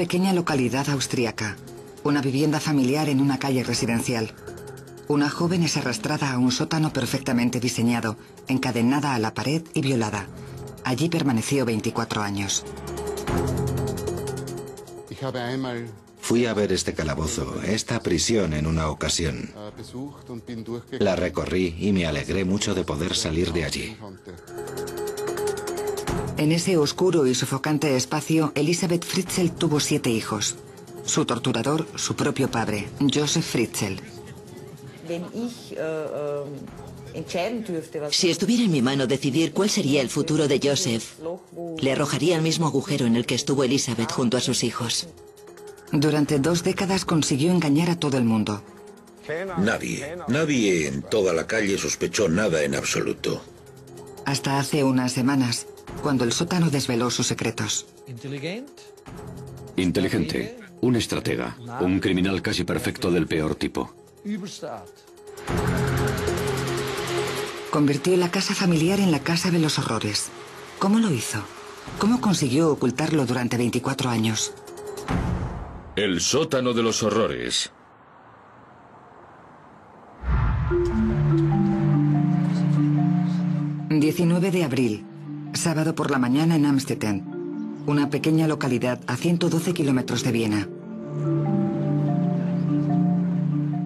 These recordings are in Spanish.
pequeña localidad austriaca, una vivienda familiar en una calle residencial. Una joven es arrastrada a un sótano perfectamente diseñado, encadenada a la pared y violada. Allí permaneció 24 años. Fui a ver este calabozo, esta prisión en una ocasión. La recorrí y me alegré mucho de poder salir de allí. En ese oscuro y sofocante espacio, Elisabeth Fritzl tuvo 7 hijos. Su torturador, su propio padre, Josef Fritzl. Si estuviera en mi mano decidir cuál sería el futuro de Josef, le arrojaría al mismo agujero en el que estuvo Elisabeth junto a sus hijos. Durante 2 décadas consiguió engañar a todo el mundo. Nadie en toda la calle sospechó nada en absoluto. Hasta hace unas semanas, cuando el sótano desveló sus secretos. Inteligente, un estratega, un criminal casi perfecto del peor tipo. Convirtió la casa familiar en la casa de los horrores. ¿Cómo lo hizo? ¿Cómo consiguió ocultarlo durante 24 años? El sótano de los horrores. ...19 de abril... sábado por la mañana en Amstetten, una pequeña localidad a 112 kilómetros de Viena.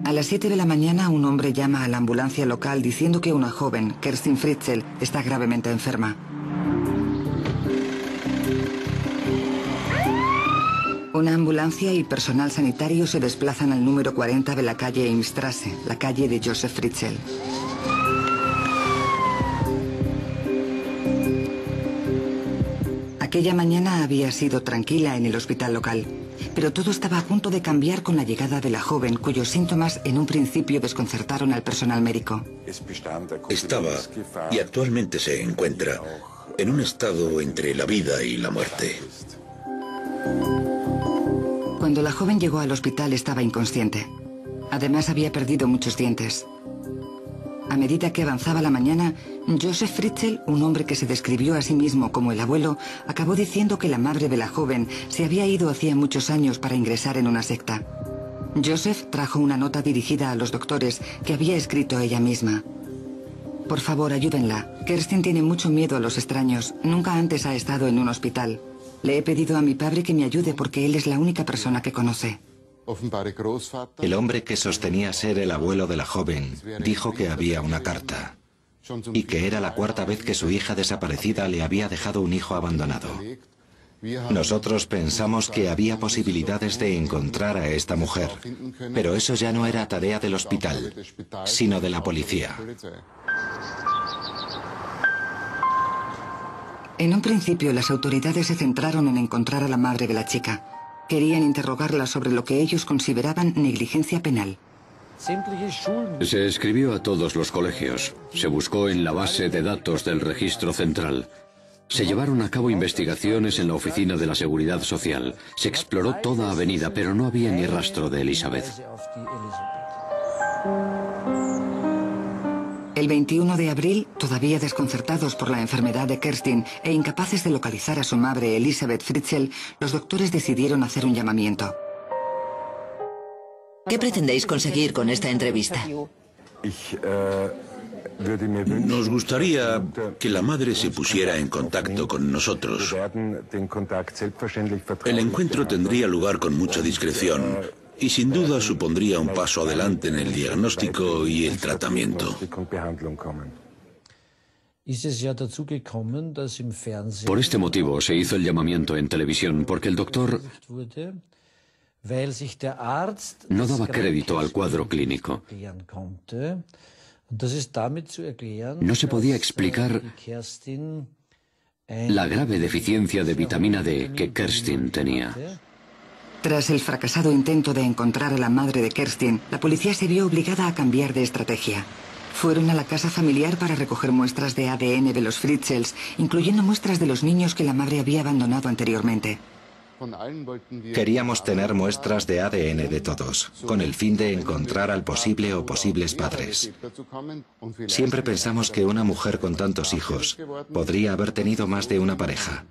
A las 7 de la mañana un hombre llama a la ambulancia local diciendo que una joven, Kerstin Fritzl, está gravemente enferma. Una ambulancia y personal sanitario se desplazan al número 40 de la calle Imstrasse, la calle de Josef Fritzl. Aquella mañana había sido tranquila en el hospital local, pero todo estaba a punto de cambiar con la llegada de la joven, cuyos síntomas en un principio desconcertaron al personal médico. Estaba, y actualmente se encuentra, en un estado entre la vida y la muerte. Cuando la joven llegó al hospital estaba inconsciente. Además había perdido muchos dientes. A medida que avanzaba la mañana, Josef Fritzl, un hombre que se describió a sí mismo como el abuelo, acabó diciendo que la madre de la joven se había ido hacía muchos años para ingresar en una secta. Josef trajo una nota dirigida a los doctores que había escrito ella misma. Por favor, ayúdenla. Kerstin tiene mucho miedo a los extraños. Nunca antes ha estado en un hospital. Le he pedido a mi padre que me ayude porque él es la única persona que conoce. El hombre que sostenía ser el abuelo de la joven dijo que había una carta y que era la 4ª vez que su hija desaparecida le había dejado un hijo abandonado. Nosotros pensamos que había posibilidades de encontrar a esta mujer, pero eso ya no era tarea del hospital, sino de la policía. En un principio, las autoridades se centraron en encontrar a la madre de la chica. Querían interrogarla sobre lo que ellos consideraban negligencia penal. Se escribió a todos los colegios. Se buscó en la base de datos del registro central. Se llevaron a cabo investigaciones en la oficina de la Seguridad Social. Se exploró toda Avenida, pero no había ni rastro de Elisabeth. El 21 de abril, todavía desconcertados por la enfermedad de Kerstin e incapaces de localizar a su madre, Elisabeth Fritzl, los doctores decidieron hacer un llamamiento. ¿Qué pretendéis conseguir con esta entrevista? Nos gustaría que la madre se pusiera en contacto con nosotros. El encuentro tendría lugar con mucha discreción y sin duda supondría un paso adelante en el diagnóstico y el tratamiento. Por este motivo se hizo el llamamiento en televisión, porque el doctor no daba crédito al cuadro clínico. No se podía explicar la grave deficiencia de vitamina D que Kerstin tenía. Tras el fracasado intento de encontrar a la madre de Kerstin, la policía se vio obligada a cambiar de estrategia. Fueron a la casa familiar para recoger muestras de ADN de los Fritzls, incluyendo muestras de los niños que la madre había abandonado anteriormente. Queríamos tener muestras de ADN de todos, con el fin de encontrar al posible o posibles padres. Siempre pensamos que una mujer con tantos hijos podría haber tenido más de una pareja.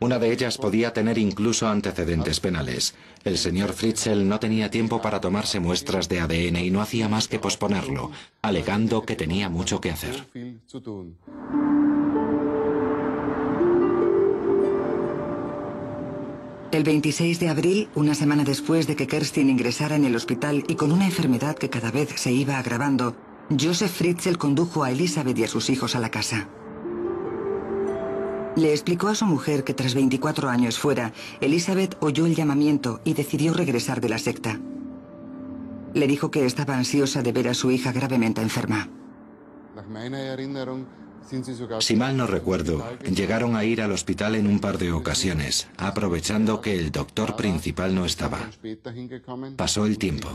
Una de ellas podía tener incluso antecedentes penales. El señor Fritzl no tenía tiempo para tomarse muestras de ADN y no hacía más que posponerlo, alegando que tenía mucho que hacer. El 26 de abril, una semana después de que Kerstin ingresara en el hospital y con una enfermedad que cada vez se iba agravando, Josef Fritzl condujo a Elisabeth y a sus hijos a la casa. Le explicó a su mujer que tras 24 años fuera, Elisabeth oyó el llamamiento y decidió regresar de la secta. Le dijo que estaba ansiosa de ver a su hija gravemente enferma. Si mal no recuerdo, llegaron a ir al hospital en un par de ocasiones, aprovechando que el doctor principal no estaba. Pasó el tiempo.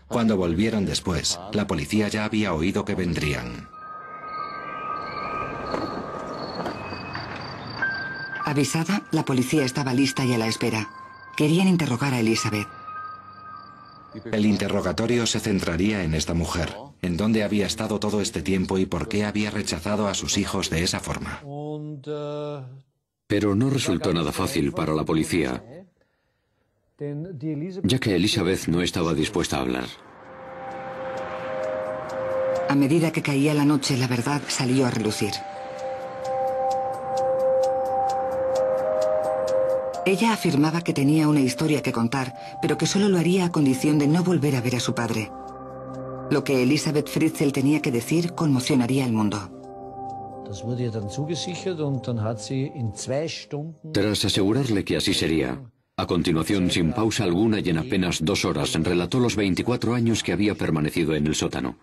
Cuando volvieron después, la policía ya había oído que vendrían. Avisada, la policía estaba lista y a la espera. Querían interrogar a Elisabeth. El interrogatorio se centraría en esta mujer, en dónde había estado todo este tiempo y por qué había rechazado a sus hijos de esa forma. Pero no resultó nada fácil para la policía, ya que Elisabeth no estaba dispuesta a hablar. A medida que caía la noche, la verdad salió a relucir. Ella afirmaba que tenía una historia que contar, pero que solo lo haría a condición de no volver a ver a su padre. Lo que Elisabeth Fritzl tenía que decir conmocionaría al mundo. Tras asegurarle que así sería, a continuación, sin pausa alguna y en apenas 2 horas, relató los 24 años que había permanecido en el sótano.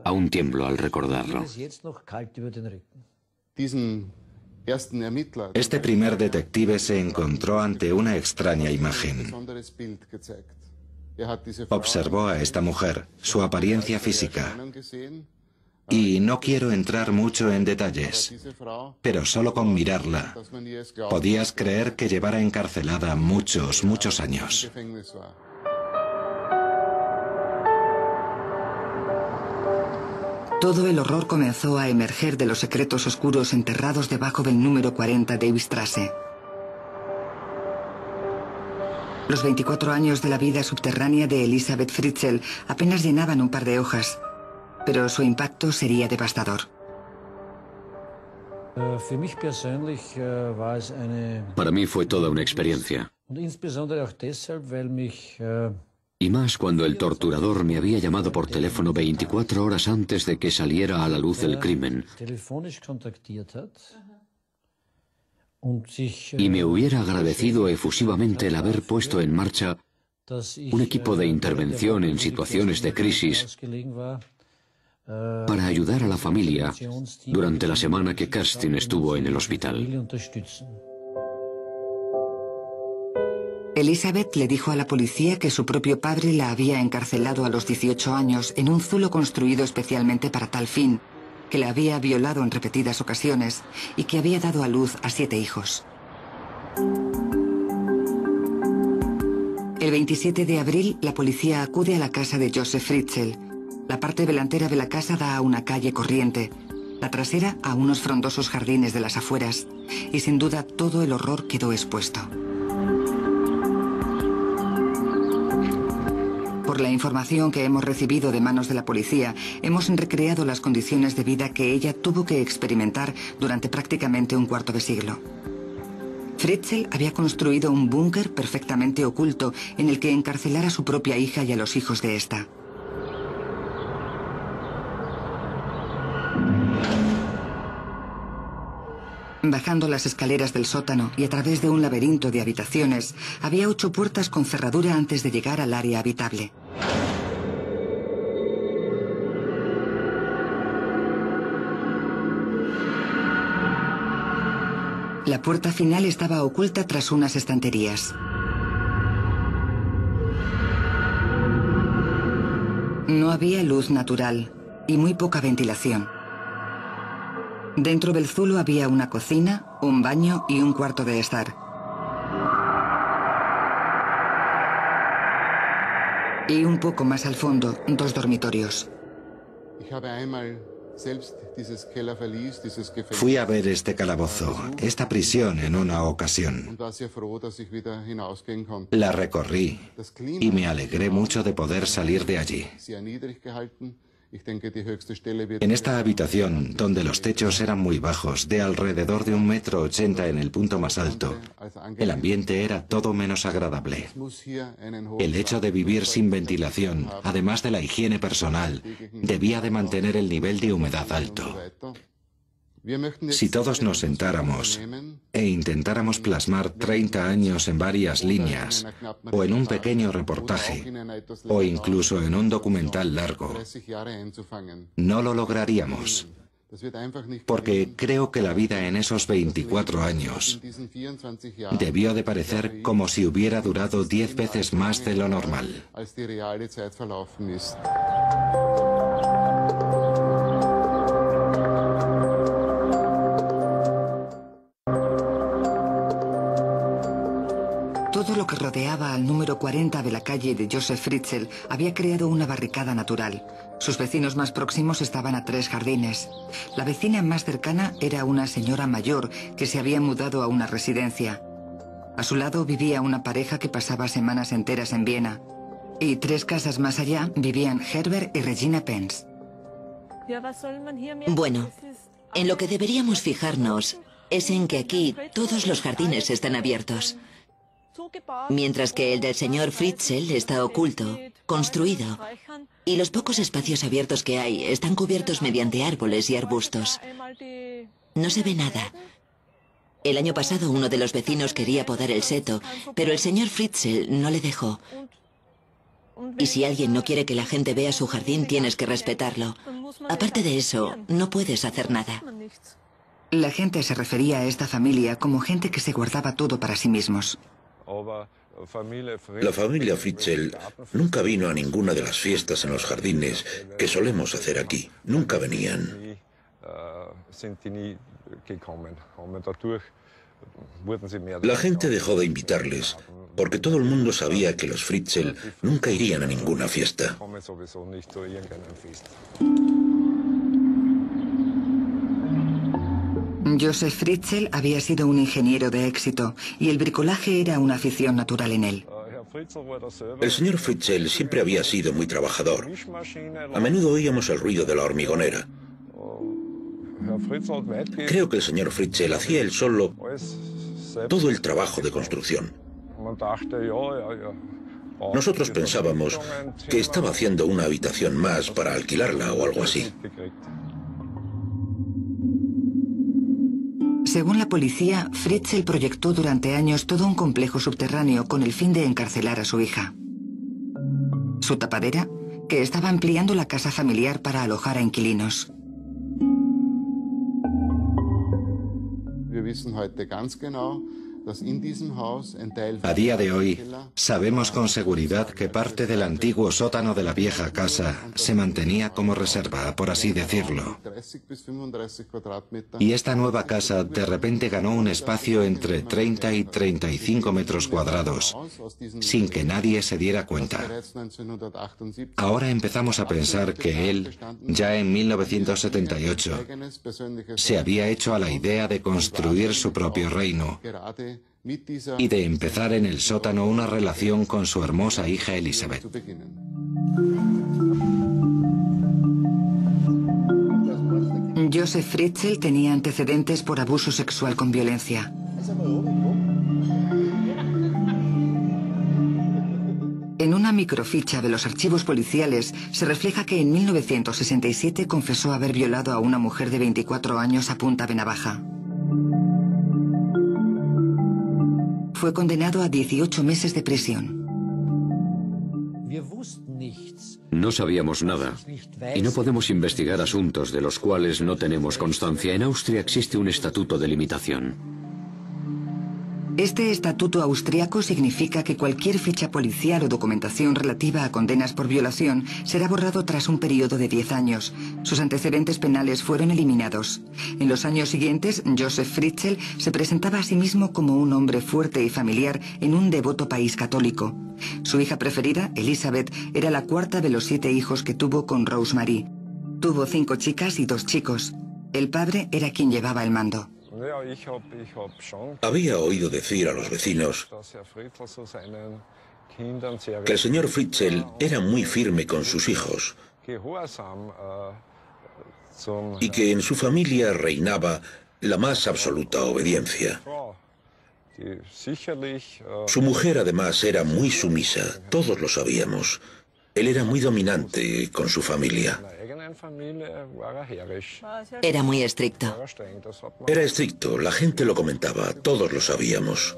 Aún tiemblo al recordarlo. Este primer detective se encontró ante una extraña imagen. Observó a esta mujer, su apariencia física. Y no quiero entrar mucho en detalles, pero solo con mirarla podías creer que llevara encarcelada muchos, muchos años. Todo el horror comenzó a emerger de los secretos oscuros enterrados debajo del número 40 de Strasse. Los 24 años de la vida subterránea de Elisabeth Fritzl apenas llenaban un par de hojas, pero su impacto sería devastador. Para mí fue toda una experiencia. Y más cuando el torturador me había llamado por teléfono 24 horas antes de que saliera a la luz el crimen. Y me hubiera agradecido efusivamente el haber puesto en marcha un equipo de intervención en situaciones de crisis para ayudar a la familia durante la semana que Kerstin estuvo en el hospital. Elisabeth le dijo a la policía que su propio padre la había encarcelado a los 18 años en un zulo construido especialmente para tal fin, que la había violado en repetidas ocasiones y que había dado a luz a 7 hijos. El 27 de abril, la policía acude a la casa de Josef Fritzl. La parte delantera de la casa da a una calle corriente, la trasera a unos frondosos jardines de las afueras, y sin duda todo el horror quedó expuesto. Por la información que hemos recibido de manos de la policía, hemos recreado las condiciones de vida que ella tuvo que experimentar durante prácticamente un cuarto de siglo. Fritzl había construido un búnker perfectamente oculto en el que encarcelar a su propia hija y a los hijos de esta. Bajando las escaleras del sótano y a través de un laberinto de habitaciones, había 8 puertas con cerradura antes de llegar al área habitable. La puerta final estaba oculta tras unas estanterías. No había luz natural y muy poca ventilación. Dentro del zulo había una cocina, un baño y un cuarto de estar. Y un poco más al fondo, 2 dormitorios. Fui a ver este calabozo, esta prisión, en una ocasión. La recorrí y me alegré mucho de poder salir de allí. En esta habitación, donde los techos eran muy bajos, de alrededor de 1,80 m en el punto más alto, el ambiente era todo menos agradable. El hecho de vivir sin ventilación, además de la higiene personal, debía de mantener el nivel de humedad alto. Si todos nos sentáramos e intentáramos plasmar 30 años en varias líneas, o en un pequeño reportaje, o incluso en un documental largo, no lo lograríamos. Porque creo que la vida en esos 24 años debió de parecer como si hubiera durado 10 veces más de lo normal. Todo lo que rodeaba al número 40 de la calle de Josef Fritzl había creado una barricada natural. Sus vecinos más próximos estaban a 3 jardines. La vecina más cercana era una señora mayor que se había mudado a una residencia. A su lado vivía una pareja que pasaba semanas enteras en Viena. Y 3 casas más allá vivían Herbert y Regina Pence. Bueno, en lo que deberíamos fijarnos es en que aquí todos los jardines están abiertos. Mientras que el del señor Fritzl está oculto, construido, y los pocos espacios abiertos que hay están cubiertos mediante árboles y arbustos. No se ve nada. El año pasado uno de los vecinos quería podar el seto, pero el señor Fritzl no le dejó. Y si alguien no quiere que la gente vea su jardín, tienes que respetarlo. Aparte de eso, no puedes hacer nada. La gente se refería a esta familia como gente que se guardaba todo para sí mismos. La familia Fritzl nunca vino a ninguna de las fiestas en los jardines que solemos hacer aquí. Nunca venían. La gente dejó de invitarles porque todo el mundo sabía que los Fritzl nunca irían a ninguna fiesta. Josef Fritzl había sido un ingeniero de éxito y el bricolaje era una afición natural en él. El señor Fritzl siempre había sido muy trabajador. A menudo oíamos el ruido de la hormigonera. Creo que el señor Fritzl hacía él solo todo el trabajo de construcción. Nosotros pensábamos que estaba haciendo una habitación más para alquilarla o algo así. Según la policía, Fritzl proyectó durante años todo un complejo subterráneo con el fin de encarcelar a su hija. Su tapadera, que estaba ampliando la casa familiar para alojar a inquilinos. A día de hoy, sabemos con seguridad que parte del antiguo sótano de la vieja casa se mantenía como reserva, por así decirlo. Y esta nueva casa de repente ganó un espacio entre 30 y 35 metros cuadrados, sin que nadie se diera cuenta. Ahora empezamos a pensar que él, ya en 1978, se había hecho a la idea de construir su propio reino y de empezar en el sótano una relación con su hermosa hija Elisabeth. Josef Fritzl tenía antecedentes por abuso sexual con violencia. En una microficha de los archivos policiales se refleja que en 1967 confesó haber violado a una mujer de 24 años a punta de navaja. Fue condenado a 18 meses de prisión. No sabíamos nada y no podemos investigar asuntos de los cuales no tenemos constancia. En Austria existe un estatuto de limitación. Este estatuto austriaco significa que cualquier ficha policial o documentación relativa a condenas por violación será borrado tras un periodo de 10 años. Sus antecedentes penales fueron eliminados. En los años siguientes, Josef Fritzl se presentaba a sí mismo como un hombre fuerte y familiar en un devoto país católico. Su hija preferida, Elisabeth, era la cuarta de los 7 hijos que tuvo con Rosemarie. Tuvo 5 chicas y 2 chicos. El padre era quien llevaba el mando. Había oído decir a los vecinos que el señor Fritzl era muy firme con sus hijos y que en su familia reinaba la más absoluta obediencia. Su mujer además era muy sumisa, todos lo sabíamos. Él era muy dominante con su familia. Era muy estricto. Era estricto, la gente lo comentaba, todos lo sabíamos.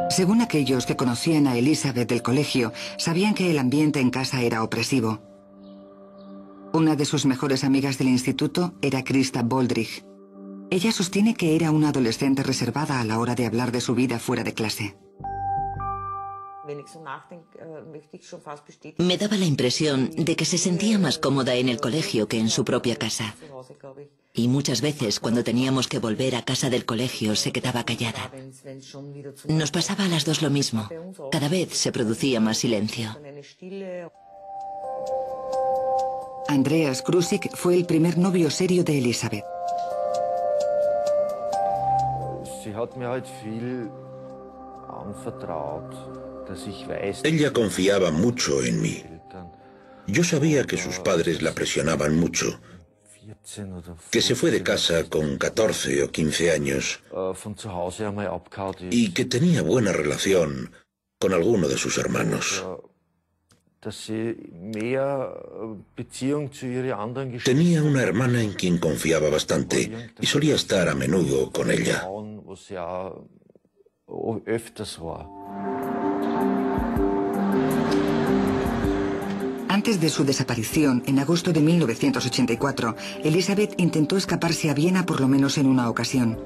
Según aquellos que conocían a Elizabeth del colegio, sabían que el ambiente en casa era opresivo. Una de sus mejores amigas del instituto era Krista Boldrich. Ella sostiene que era una adolescente reservada a la hora de hablar de su vida fuera de clase. Me daba la impresión de que se sentía más cómoda en el colegio que en su propia casa. Y muchas veces, cuando teníamos que volver a casa del colegio, se quedaba callada. Nos pasaba a las dos lo mismo. Cada vez se producía más silencio. Andreas Krusik fue el primer novio serio de Elizabeth. Ella confiaba mucho en mí. Yo sabía que sus padres la presionaban mucho, que se fue de casa con 14 o 15 años y que tenía buena relación con alguno de sus hermanos. Tenía una hermana en quien confiaba bastante y solía estar a menudo con ella. Antes de su desaparición, en agosto de 1984, Elizabeth intentó escaparse a Viena por lo menos en una ocasión.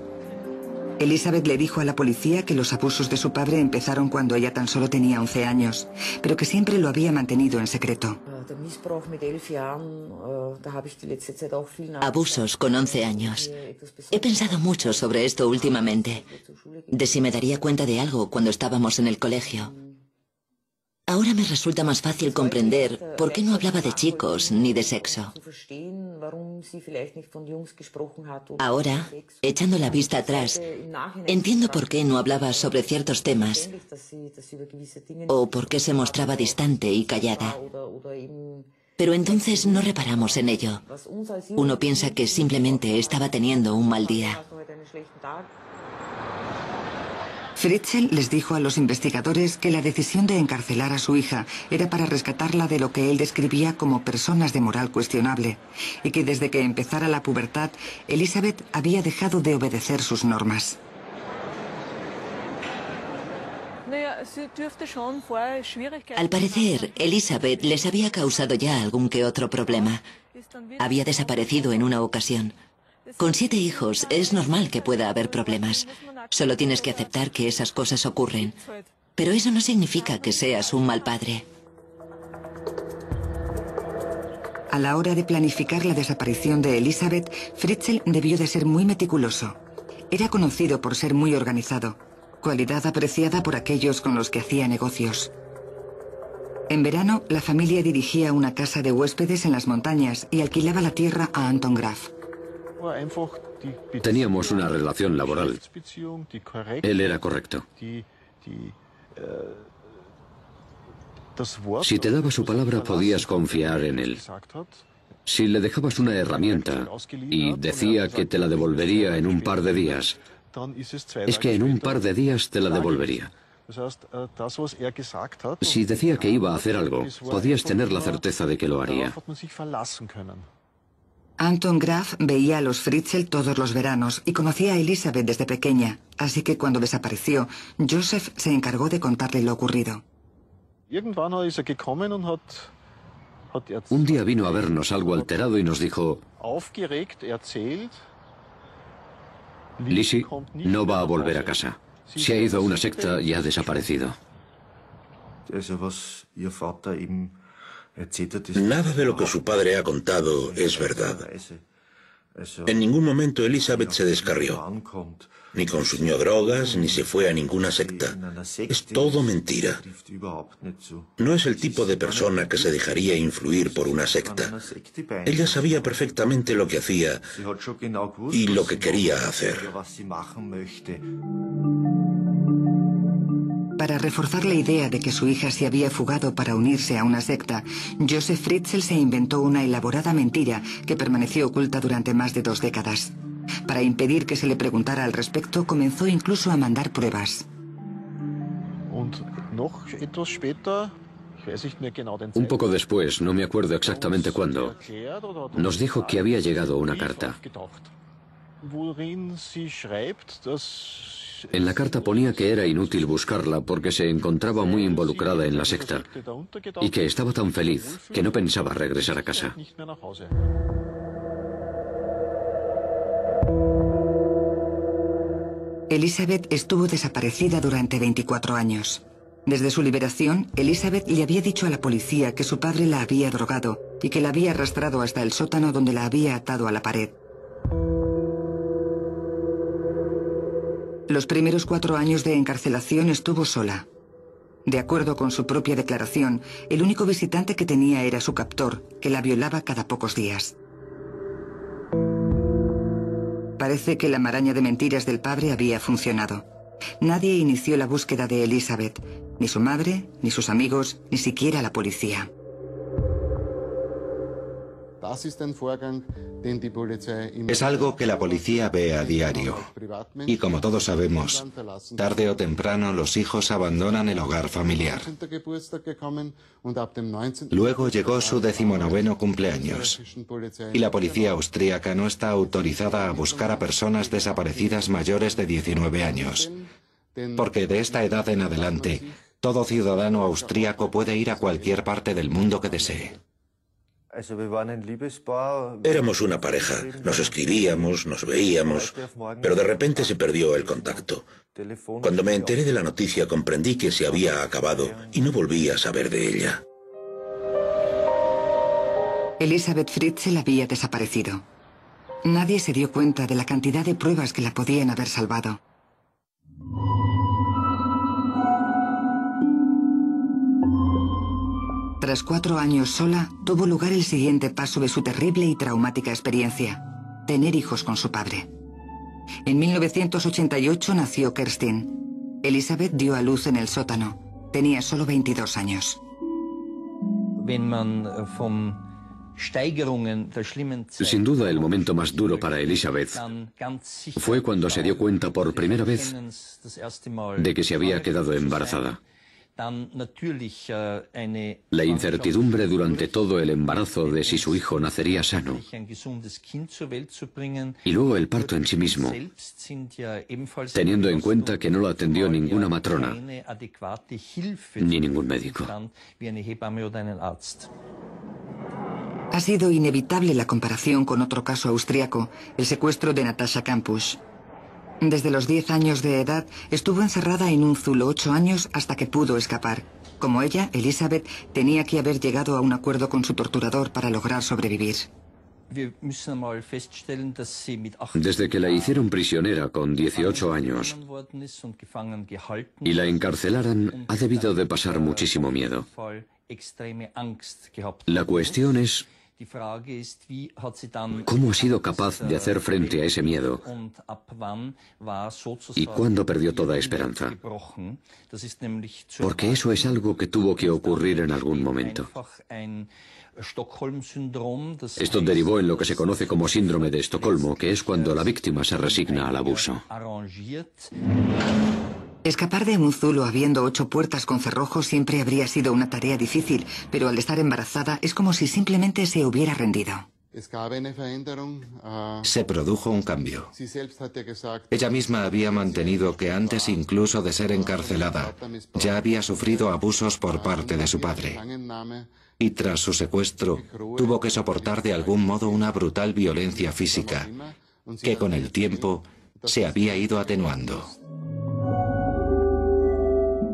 Elizabeth le dijo a la policía que los abusos de su padre empezaron cuando ella tan solo tenía 11 años, pero que siempre lo había mantenido en secreto. Abusos con 11 años. He pensado mucho sobre esto últimamente, de si me daría cuenta de algo cuando estábamos en el colegio. Ahora me resulta más fácil comprender por qué no hablaba de chicos ni de sexo. Ahora, echando la vista atrás, entiendo por qué no hablaba sobre ciertos temas o por qué se mostraba distante y callada. Pero entonces no reparamos en ello. Uno piensa que simplemente estaba teniendo un mal día. Fritzl les dijo a los investigadores que la decisión de encarcelar a su hija era para rescatarla de lo que él describía como personas de moral cuestionable, y que desde que empezara la pubertad, Elizabeth había dejado de obedecer sus normas. Al parecer, Elizabeth les había causado ya algún que otro problema. Había desaparecido en una ocasión. Con 7 hijos es normal que pueda haber problemas. Solo tienes que aceptar que esas cosas ocurren. Pero eso no significa que seas un mal padre. A la hora de planificar la desaparición de Elizabeth, Fritzl debió de ser muy meticuloso. Era conocido por ser muy organizado, cualidad apreciada por aquellos con los que hacía negocios. En verano, la familia dirigía una casa de huéspedes en las montañas y alquilaba la tierra a Anton Graf. Teníamos una relación laboral. Él era correcto. Si te daba su palabra, podías confiar en él. Si le dejabas una herramienta y decía que te la devolvería en un par de días, es que en un par de días te la devolvería. Si decía que iba a hacer algo, podías tener la certeza de que lo haría. Anton Graf veía a los Fritzl todos los veranos y conocía a Elizabeth desde pequeña, así que cuando desapareció, Joseph se encargó de contarle lo ocurrido. Un día vino a vernos algo alterado y nos dijo: Lizzie no va a volver a casa. Se ha ido a una secta y ha desaparecido. Nada de lo que su padre ha contado es verdad. En ningún momento Elizabeth se descarrió. Ni consumió drogas, ni se fue a ninguna secta. Es todo mentira. No es el tipo de persona que se dejaría influir por una secta. Ella sabía perfectamente lo que hacía y lo que quería hacer. Para reforzar la idea de que su hija se había fugado para unirse a una secta, Joseph Fritzl se inventó una elaborada mentira que permaneció oculta durante más de 2 décadas. Para impedir que se le preguntara al respecto, comenzó incluso a mandar pruebas. Un poco después, no me acuerdo exactamente cuándo, nos dijo que había llegado una carta. En la carta ponía que era inútil buscarla porque se encontraba muy involucrada en la secta y que estaba tan feliz que no pensaba regresar a casa. Elizabeth estuvo desaparecida durante 24 años. Desde su liberación, Elizabeth le había dicho a la policía que su padre la había drogado y que la había arrastrado hasta el sótano donde la había atado a la pared. Los primeros 4 años de encarcelación estuvo sola. De acuerdo con su propia declaración, el único visitante que tenía era su captor, que la violaba cada pocos días. Parece que la maraña de mentiras del padre había funcionado. Nadie inició la búsqueda de Elizabeth, ni su madre, ni sus amigos, ni siquiera la policía. Es algo que la policía ve a diario. Y como todos sabemos, tarde o temprano los hijos abandonan el hogar familiar. Luego llegó su 19º cumpleaños. Y la policía austríaca no está autorizada a buscar a personas desaparecidas mayores de 19 años. Porque de esta edad en adelante, todo ciudadano austríaco puede ir a cualquier parte del mundo que desee. Éramos una pareja, nos escribíamos, nos veíamos, pero de repente se perdió el contacto. Cuando me enteré de la noticia comprendí que se había acabado y no volví a saber de ella. Elizabeth Fritzl había desaparecido. Nadie se dio cuenta de la cantidad de pruebas que la podían haber salvado. Tras 4 años sola, tuvo lugar el siguiente paso de su terrible y traumática experiencia: tener hijos con su padre. En 1988 nació Kerstin. Elizabeth dio a luz en el sótano. Tenía solo 22 años. Sin duda, el momento más duro para Elizabeth fue cuando se dio cuenta por primera vez de que se había quedado embarazada. La incertidumbre durante todo el embarazo de si su hijo nacería sano. Y luego el parto en sí mismo, teniendo en cuenta que no lo atendió ninguna matrona, ni ningún médico. Ha sido inevitable la comparación con otro caso austríaco, el secuestro de Natascha Kampusch. Desde los 10 años de edad estuvo encerrada en un zulo 8 años hasta que pudo escapar. Como ella, Elizabeth tenía que haber llegado a un acuerdo con su torturador para lograr sobrevivir. Desde que la hicieron prisionera con 18 años y la encarcelaran, ha debido de pasar muchísimo miedo. La cuestión es: ¿cómo ha sido capaz de hacer frente a ese miedo? ¿Y cuándo perdió toda esperanza? Porque eso es algo que tuvo que ocurrir en algún momento. Esto derivó en lo que se conoce como síndrome de Estocolmo, que es cuando la víctima se resigna al abuso. Escapar de un zulo habiendo 8 puertas con cerrojo siempre habría sido una tarea difícil, pero al estar embarazada es como si simplemente se hubiera rendido. Se produjo un cambio. Ella misma había mantenido que antes incluso de ser encarcelada, ya había sufrido abusos por parte de su padre. Y tras su secuestro, tuvo que soportar de algún modo una brutal violencia física, que con el tiempo se había ido atenuando.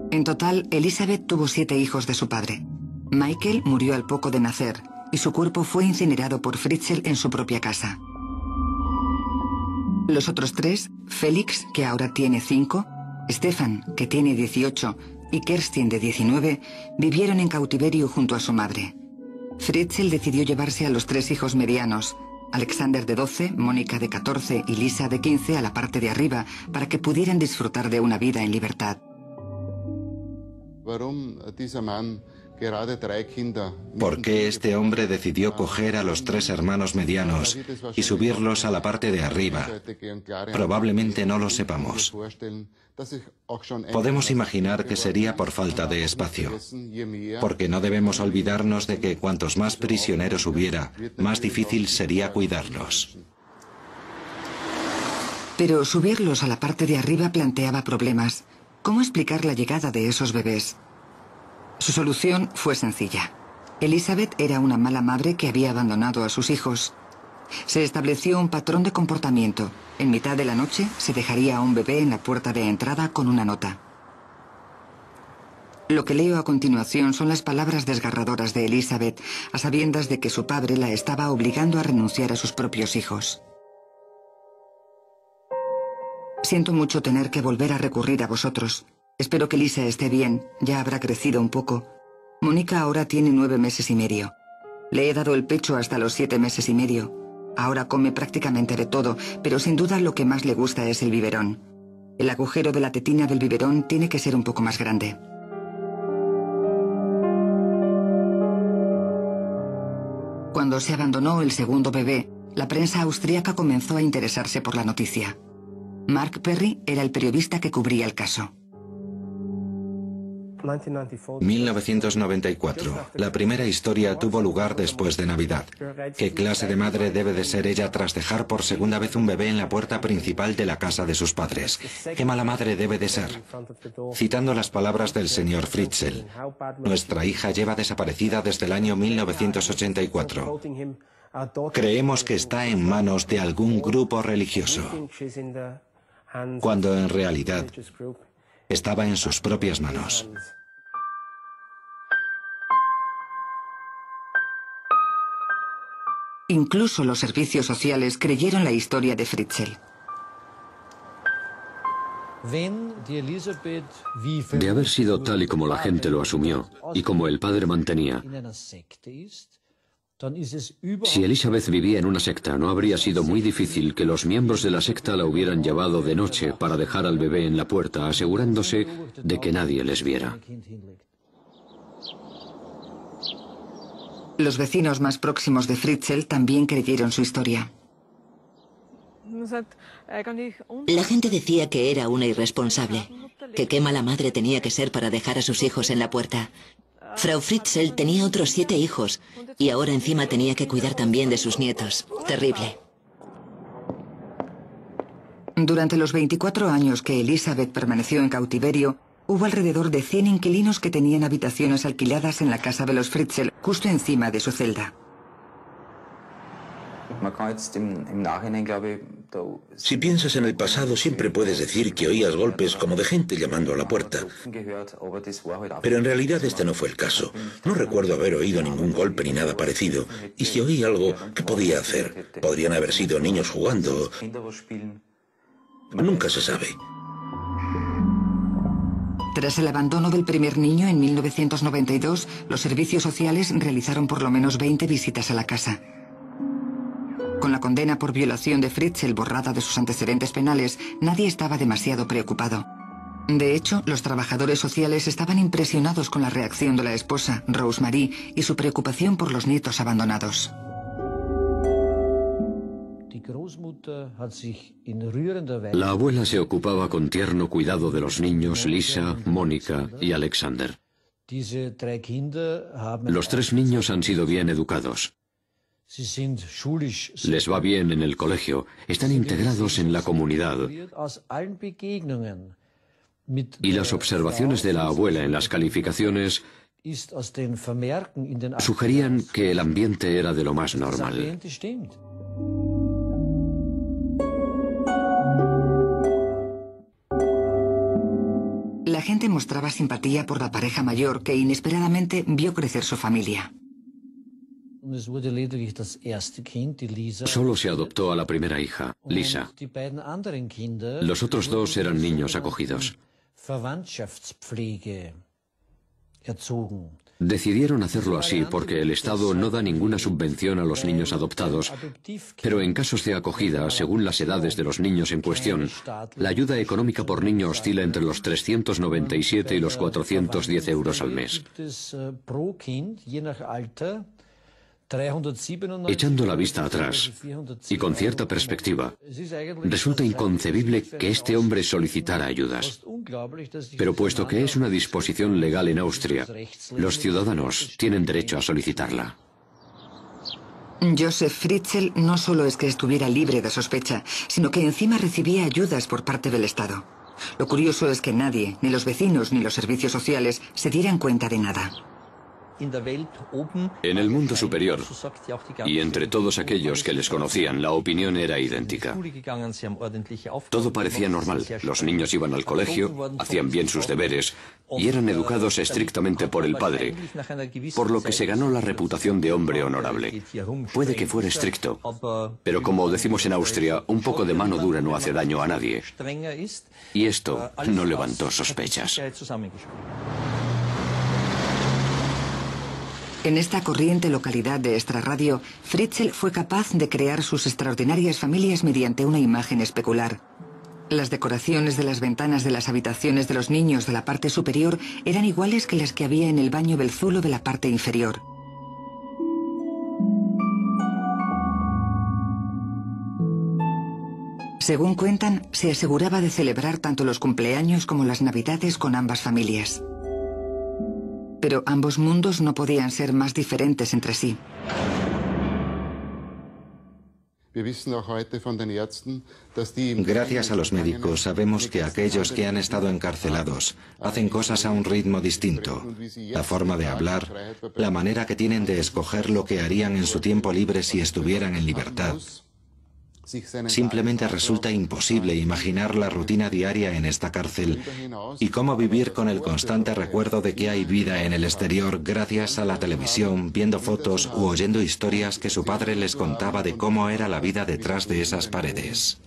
En total, Elizabeth tuvo 7 hijos de su padre. Michael murió al poco de nacer y su cuerpo fue incinerado por Fritzl en su propia casa. Los otros tres, Félix, que ahora tiene 5, Stefan, que tiene 18, y Kerstin, de 19, vivieron en cautiverio junto a su madre. Fritzl decidió llevarse a los 3 hijos medianos, Alexander de 12, Mónica de 14 y Lisa de 15 a la parte de arriba, para que pudieran disfrutar de una vida en libertad. ¿Por qué este hombre decidió coger a los 3 hermanos medianos y subirlos a la parte de arriba? Probablemente no lo sepamos. Podemos imaginar que sería por falta de espacio, porque no debemos olvidarnos de que cuantos más prisioneros hubiera, más difícil sería cuidarlos. Pero subirlos a la parte de arriba planteaba problemas. ¿Cómo explicar la llegada de esos bebés? Su solución fue sencilla. Elizabeth era una mala madre que había abandonado a sus hijos. Se estableció un patrón de comportamiento. En mitad de la noche se dejaría a un bebé en la puerta de entrada con una nota. Lo que leo a continuación son las palabras desgarradoras de Elizabeth, a sabiendas de que su padre la estaba obligando a renunciar a sus propios hijos. Siento mucho tener que volver a recurrir a vosotros. Espero que Lisa esté bien, ya habrá crecido un poco. Mónica ahora tiene 9 meses y medio. Le he dado el pecho hasta los 7 meses y medio. Ahora come prácticamente de todo, pero sin duda lo que más le gusta es el biberón. El agujero de la tetina del biberón tiene que ser un poco más grande. Cuando se abandonó el segundo bebé, la prensa austríaca comenzó a interesarse por la noticia. Mark Perry era el periodista que cubría el caso. 1994. La primera historia tuvo lugar después de Navidad. ¿Qué clase de madre debe de ser ella tras dejar por segunda vez un bebé en la puerta principal de la casa de sus padres? ¿Qué mala madre debe de ser? Citando las palabras del señor Fritzl, nuestra hija lleva desaparecida desde el año 1984. Creemos que está en manos de algún grupo religioso, cuando en realidad estaba en sus propias manos. Incluso los servicios sociales creyeron la historia de Fritzl. De haber sido tal y como la gente lo asumió, y como el padre mantenía, si Elizabeth vivía en una secta, no habría sido muy difícil que los miembros de la secta la hubieran llevado de noche para dejar al bebé en la puerta, asegurándose de que nadie les viera. Los vecinos más próximos de Fritzl también creyeron su historia. La gente decía que era una irresponsable, que qué mala madre tenía que ser para dejar a sus hijos en la puerta. Frau Fritzl tenía otros 7 hijos y ahora encima tenía que cuidar también de sus nietos. Terrible. Durante los 24 años que Elizabeth permaneció en cautiverio, hubo alrededor de 100 inquilinos que tenían habitaciones alquiladas en la casa de los Fritzl, justo encima de su celda. Si piensas en el pasado, siempre puedes decir que oías golpes como de gente llamando a la puerta. Pero en realidad este no fue el caso. No recuerdo haber oído ningún golpe ni nada parecido. Y si oí algo, ¿qué podía hacer? Podrían haber sido niños jugando. Nunca se sabe. Tras el abandono del primer niño en 1992, los servicios sociales realizaron por lo menos 20 visitas a la casa. Con la condena por violación de Fritzl borrada de sus antecedentes penales, nadie estaba demasiado preocupado. De hecho, los trabajadores sociales estaban impresionados con la reacción de la esposa, Rosemarie, y su preocupación por los nietos abandonados. La abuela se ocupaba con tierno cuidado de los niños Lisa, Mónica y Alexander. Los 3 niños han sido bien educados. Les va bien en el colegio, están integrados en la comunidad. Y las observaciones de la abuela en las calificaciones sugerían que el ambiente era de lo más normal. La gente mostraba simpatía por la pareja mayor que inesperadamente vio crecer su familia. Solo se adoptó a la primera hija, Lisa. Los otros dos eran niños acogidos. Decidieron hacerlo así porque el Estado no da ninguna subvención a los niños adoptados, pero en casos de acogida, según las edades de los niños en cuestión, la ayuda económica por niño oscila entre los 397 y los 410 euros al mes. Echando la vista atrás y con cierta perspectiva, resulta inconcebible que este hombre solicitara ayudas. Pero puesto que es una disposición legal en Austria, los ciudadanos tienen derecho a solicitarla. Josef Fritzl no solo es que estuviera libre de sospecha, sino que encima recibía ayudas por parte del Estado. Lo curioso es que nadie, ni los vecinos ni los servicios sociales, se dieran cuenta de nada. En el mundo superior, y entre todos aquellos que les conocían, la opinión era idéntica. Todo parecía normal. Los niños iban al colegio, hacían bien sus deberes y eran educados estrictamente por el padre, por lo que se ganó la reputación de hombre honorable. Puede que fuera estricto, pero como decimos en Austria, un poco de mano dura no hace daño a nadie. Y esto no levantó sospechas. En esta corriente localidad de extrarradio, Fritzl fue capaz de crear sus extraordinarias familias mediante una imagen especular. Las decoraciones de las ventanas de las habitaciones de los niños de la parte superior eran iguales que las que había en el baño Belzulo de la parte inferior. Según cuentan, se aseguraba de celebrar tanto los cumpleaños como las navidades con ambas familias. Pero ambos mundos no podían ser más diferentes entre sí. Gracias a los médicos sabemos que aquellos que han estado encarcelados hacen cosas a un ritmo distinto. La forma de hablar, la manera que tienen de escoger lo que harían en su tiempo libre si estuvieran en libertad. Simplemente resulta imposible imaginar la rutina diaria en esta cárcel y cómo vivir con el constante recuerdo de que hay vida en el exterior gracias a la televisión, viendo fotos u oyendo historias que su padre les contaba de cómo era la vida detrás de esas paredes.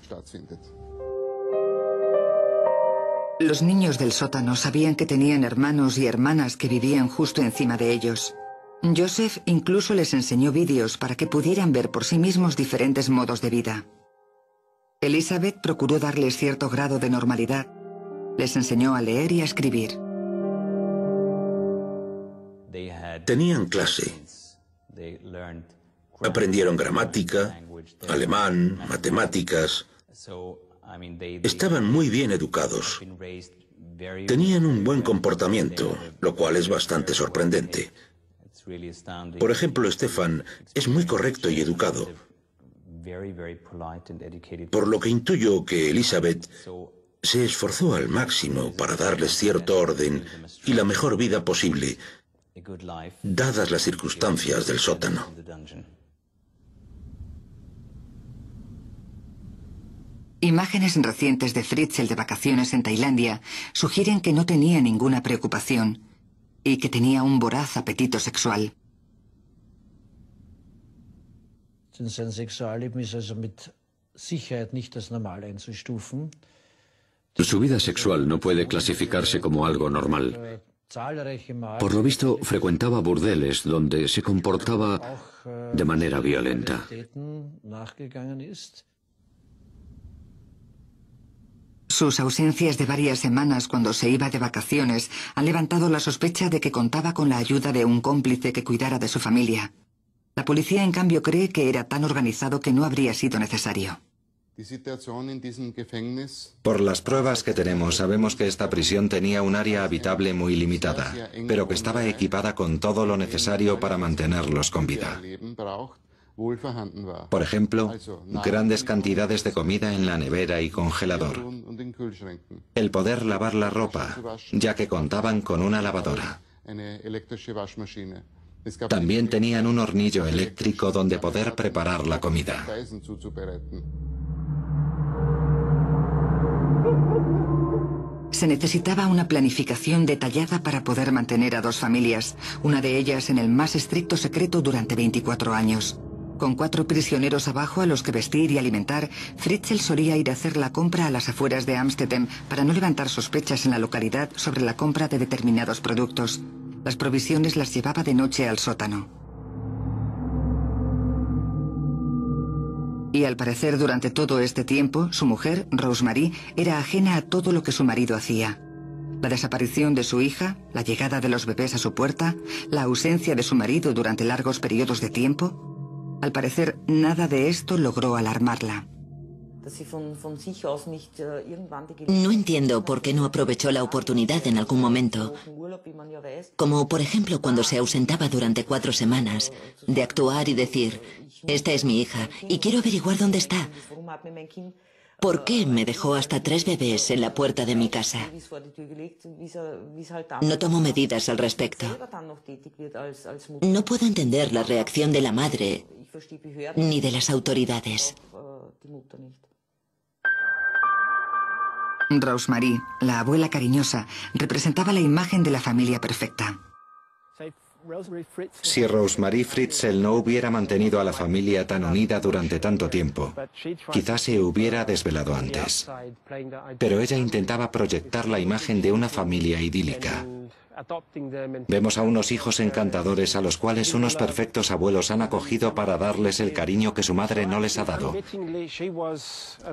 Los niños del sótano sabían que tenían hermanos y hermanas que vivían justo encima de ellos. Josef incluso les enseñó vídeos para que pudieran ver por sí mismos diferentes modos de vida. Elisabeth procuró darles cierto grado de normalidad. Les enseñó a leer y a escribir. Tenían clase. Aprendieron gramática, alemán, matemáticas. Estaban muy bien educados. Tenían un buen comportamiento, lo cual es bastante sorprendente. Por ejemplo, Stefan es muy correcto y educado, por lo que intuyo que Elisabeth se esforzó al máximo para darles cierto orden y la mejor vida posible, dadas las circunstancias del sótano. Imágenes recientes de Fritzl de vacaciones en Tailandia sugieren que no tenía ninguna preocupación y que tenía un voraz apetito sexual. Su vida sexual no puede clasificarse como algo normal. Por lo visto, frecuentaba burdeles donde se comportaba de manera violenta. Sus ausencias de varias semanas cuando se iba de vacaciones han levantado la sospecha de que contaba con la ayuda de un cómplice que cuidara de su familia. La policía, en cambio, cree que era tan organizado que no habría sido necesario. Por las pruebas que tenemos, sabemos que esta prisión tenía un área habitable muy limitada, pero que estaba equipada con todo lo necesario para mantenerlos con vida. Por ejemplo, grandes cantidades de comida en la nevera y congelador. El poder lavar la ropa, ya que contaban con una lavadora. También tenían un hornillo eléctrico donde poder preparar la comida. Se necesitaba una planificación detallada para poder mantener a 2 familias, una de ellas en el más estricto secreto durante 24 años. Con 4 prisioneros abajo a los que vestir y alimentar, Fritzl solía ir a hacer la compra a las afueras de Amsterdam para no levantar sospechas en la localidad sobre la compra de determinados productos. Las provisiones las llevaba de noche al sótano. Y al parecer durante todo este tiempo, su mujer, Rosemary, era ajena a todo lo que su marido hacía. La desaparición de su hija, la llegada de los bebés a su puerta, la ausencia de su marido durante largos periodos de tiempo. Al parecer, nada de esto logró alarmarla. No entiendo por qué no aprovechó la oportunidad en algún momento, como por ejemplo cuando se ausentaba durante 4 semanas, de actuar y decir, esta es mi hija y quiero averiguar dónde está. ¿Por qué me dejó hasta 3 bebés en la puerta de mi casa? No tomó medidas al respecto. No puedo entender la reacción de la madre ni de las autoridades. Rosemary, la abuela cariñosa, representaba la imagen de la familia perfecta. Si Rosemary Fritzl no hubiera mantenido a la familia tan unida durante tanto tiempo, quizás se hubiera desvelado antes. Pero ella intentaba proyectar la imagen de una familia idílica. Vemos a unos hijos encantadores a los cuales unos perfectos abuelos han acogido para darles el cariño que su madre no les ha dado.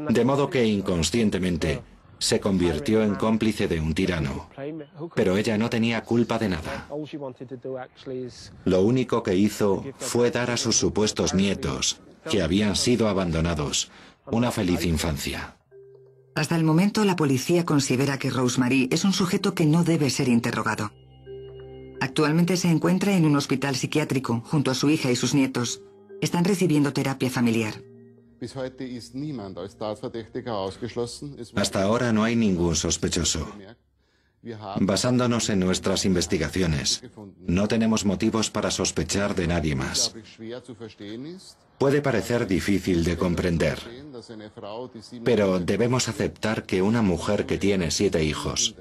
De modo que inconscientemente se convirtió en cómplice de un tirano. Pero ella no tenía culpa de nada. Lo único que hizo fue dar a sus supuestos nietos, que habían sido abandonados, una feliz infancia. Hasta el momento, la policía considera que Rosemary es un sujeto que no debe ser interrogado. Actualmente se encuentra en un hospital psiquiátrico junto a su hija y sus nietos. Están recibiendo terapia familiar. Hasta ahora no hay ningún sospechoso. Basándonos en nuestras investigaciones, no tenemos motivos para sospechar de nadie más. Puede parecer difícil de comprender, pero debemos aceptar que una mujer que tiene 7 hijos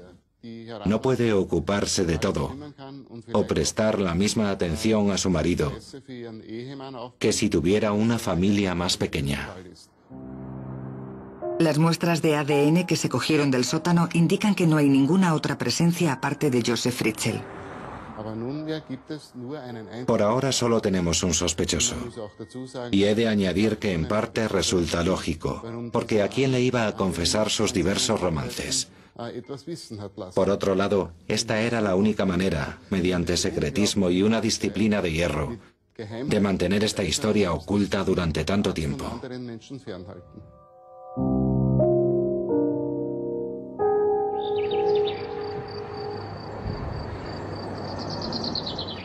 no puede ocuparse de todo o prestar la misma atención a su marido que si tuviera una familia más pequeña. Las muestras de ADN que se cogieron del sótano indican que no hay ninguna otra presencia aparte de Joseph Fritzl. Por ahora solo tenemos un sospechoso. Y he de añadir que en parte resulta lógico, porque ¿a quién le iba a confesar sus diversos romances? Por otro lado, esta era la única manera, mediante secretismo y una disciplina de hierro, de mantener esta historia oculta durante tanto tiempo.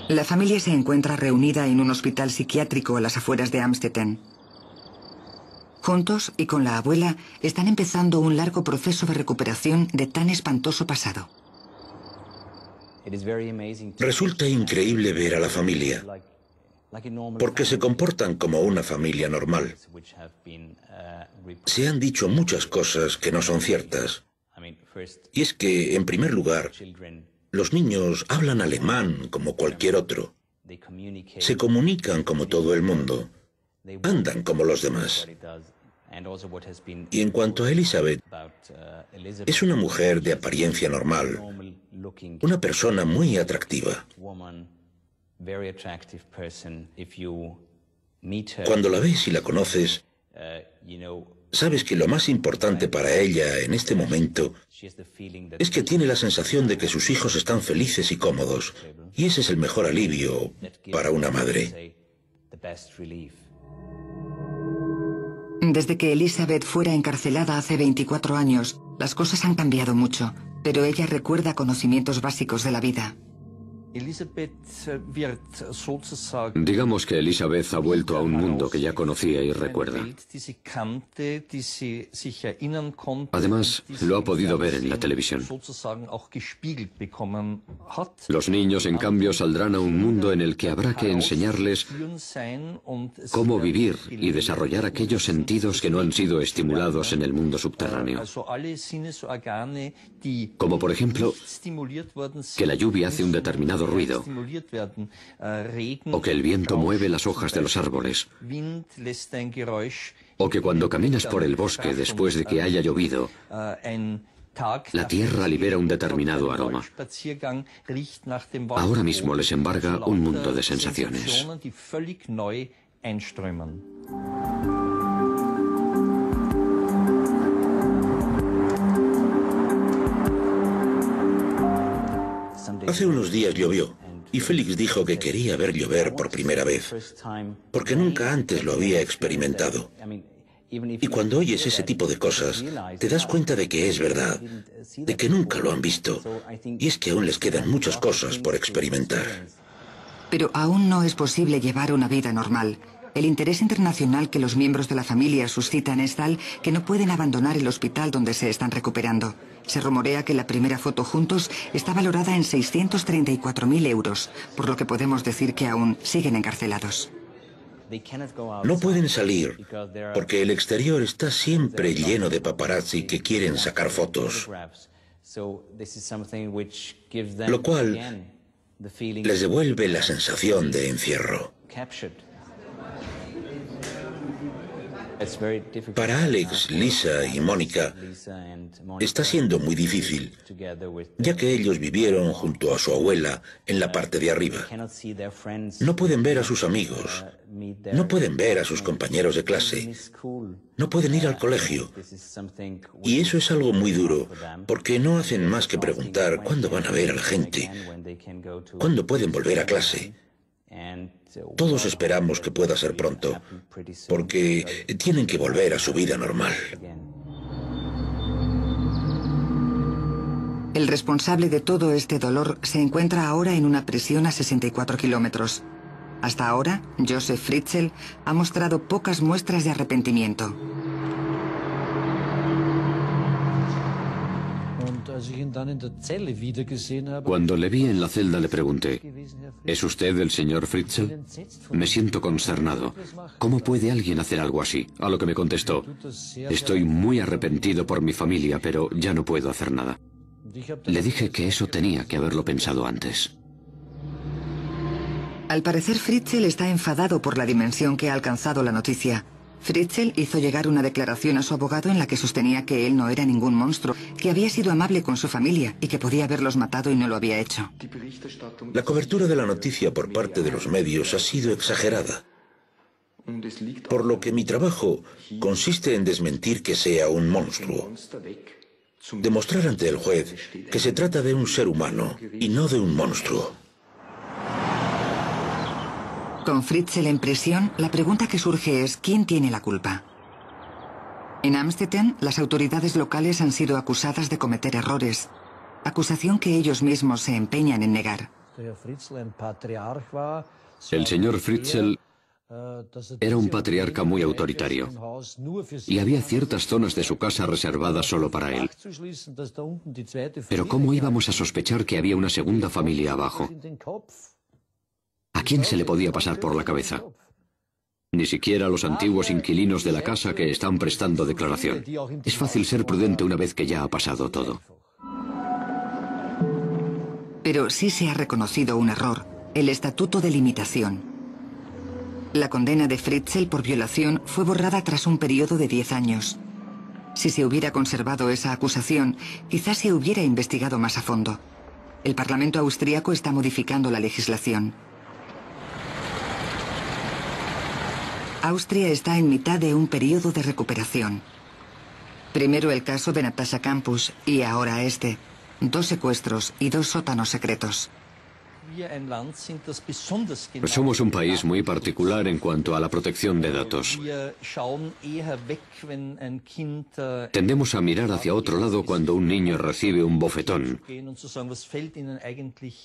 La familia se encuentra reunida en un hospital psiquiátrico a las afueras de Amsterdam. Juntos y con la abuela están empezando un largo proceso de recuperación de tan espantoso pasado. Resulta increíble ver a la familia, porque se comportan como una familia normal. Se han dicho muchas cosas que no son ciertas. Y es que, en primer lugar, los niños hablan alemán como cualquier otro. Se comunican como todo el mundo. Andan como los demás. Y en cuanto a Elizabeth, es una mujer de apariencia normal, una persona muy atractiva. Cuando la ves y la conoces, sabes que lo más importante para ella en este momento es que tiene la sensación de que sus hijos están felices y cómodos, y ese es el mejor alivio para una madre. Desde que Elizabeth fuera encarcelada hace 24 años, las cosas han cambiado mucho, pero ella recuerda conocimientos básicos de la vida. Digamos que Elizabeth ha vuelto a un mundo que ya conocía y recuerda. Además, lo ha podido ver en la televisión. Los niños, en cambio, saldrán a un mundo en el que habrá que enseñarles cómo vivir y desarrollar aquellos sentidos que no han sido estimulados en el mundo subterráneo. Como por ejemplo, que la lluvia hace un determinado ruido, o que el viento mueve las hojas de los árboles, o que cuando caminas por el bosque después de que haya llovido, la tierra libera un determinado aroma. Ahora mismo les embarga un mundo de sensaciones. Hace unos días llovió y Félix dijo que quería ver llover por primera vez, porque nunca antes lo había experimentado. Y cuando oyes ese tipo de cosas, te das cuenta de que es verdad, de que nunca lo han visto, y es que aún les quedan muchas cosas por experimentar. Pero aún no es posible llevar una vida normal. El interés internacional que los miembros de la familia suscitan es tal que no pueden abandonar el hospital donde se están recuperando. Se rumorea que la primera foto juntos está valorada en 634.000 euros, por lo que podemos decir que aún siguen encarcelados. No pueden salir porque el exterior está siempre lleno de paparazzi que quieren sacar fotos, lo cual les devuelve la sensación de encierro. Para Alex, Lisa y Mónica está siendo muy difícil, ya que ellos vivieron junto a su abuela en la parte de arriba. No pueden ver a sus amigos, no pueden ver a sus compañeros de clase, no pueden ir al colegio. Y eso es algo muy duro, porque no hacen más que preguntar cuándo van a ver a la gente, cuándo pueden volver a clase. Todos esperamos que pueda ser pronto, porque tienen que volver a su vida normal. El responsable de todo este dolor se encuentra ahora en una prisión a 64 kilómetros. Hasta ahora, Josef Fritzl ha mostrado pocas muestras de arrepentimiento. Cuando le vi en la celda le pregunté, ¿es usted el señor Fritzl? Me siento consternado. ¿Cómo puede alguien hacer algo así? A lo que me contestó, estoy muy arrepentido por mi familia, pero ya no puedo hacer nada. Le dije que eso tenía que haberlo pensado antes. Al parecer, Fritzl está enfadado por la dimensión que ha alcanzado la noticia. Fritzl hizo llegar una declaración a su abogado en la que sostenía que él no era ningún monstruo, que había sido amable con su familia y que podía haberlos matado y no lo había hecho. La cobertura de la noticia por parte de los medios ha sido exagerada, por lo que mi trabajo consiste en desmentir que sea un monstruo. Demostrar ante el juez que se trata de un ser humano y no de un monstruo. Con Fritzl en prisión, la pregunta que surge es ¿quién tiene la culpa? En Amstetten, las autoridades locales han sido acusadas de cometer errores, acusación que ellos mismos se empeñan en negar. El señor Fritzl era un patriarca muy autoritario y había ciertas zonas de su casa reservadas solo para él. Pero ¿cómo íbamos a sospechar que había una segunda familia abajo? ¿A quién se le podía pasar por la cabeza? Ni siquiera a los antiguos inquilinos de la casa que están prestando declaración. Es fácil ser prudente una vez que ya ha pasado todo. Pero sí se ha reconocido un error, el Estatuto de Limitación. La condena de Fritzl por violación fue borrada tras un periodo de 10 años. Si se hubiera conservado esa acusación, quizás se hubiera investigado más a fondo. El Parlamento austríaco está modificando la legislación. Austria está en mitad de un periodo de recuperación. Primero el caso de Natascha Kampusch y ahora este. 2 secuestros y 2 sótanos secretos. Somos un país muy particular en cuanto a la protección de datos. Tendemos a mirar hacia otro lado cuando un niño recibe un bofetón,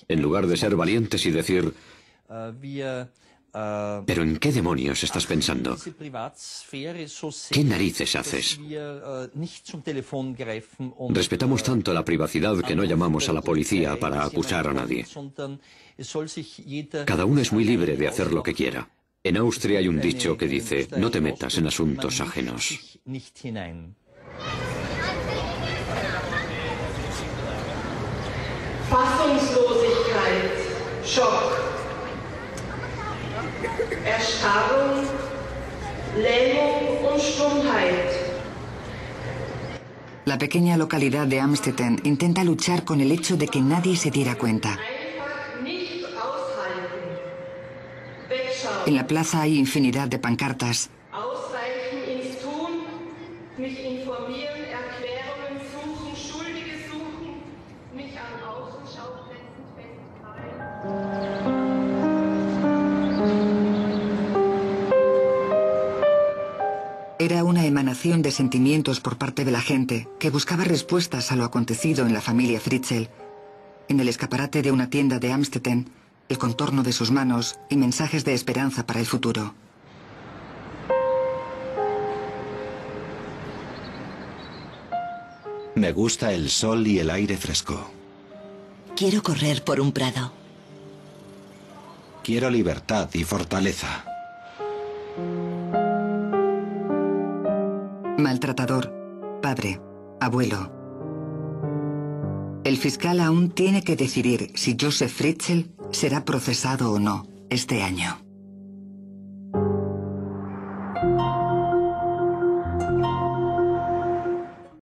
en lugar de ser valientes y decir: ¿pero en qué demonios estás pensando? ¿Qué narices haces? Respetamos tanto la privacidad que no llamamos a la policía para acusar a nadie. Cada uno es muy libre de hacer lo que quiera. En Austria hay un dicho que dice: no te metas en asuntos ajenos. Fassungslosigkeit, Schock, Erstarrung, Lähmung und Stummheit. La pequeña localidad de Amstetten intenta luchar con el hecho de que nadie se diera cuenta. En la plaza hay infinidad de pancartas. Era una emanación de sentimientos por parte de la gente que buscaba respuestas a lo acontecido en la familia Fritzl. En el escaparate de una tienda de Amstetten, el contorno de sus manos y mensajes de esperanza para el futuro. Me gusta el sol y el aire fresco. Quiero correr por un prado. Quiero libertad y fortaleza. Maltratador, padre, abuelo. El fiscal aún tiene que decidir si Josef Fritzl será procesado o no este año.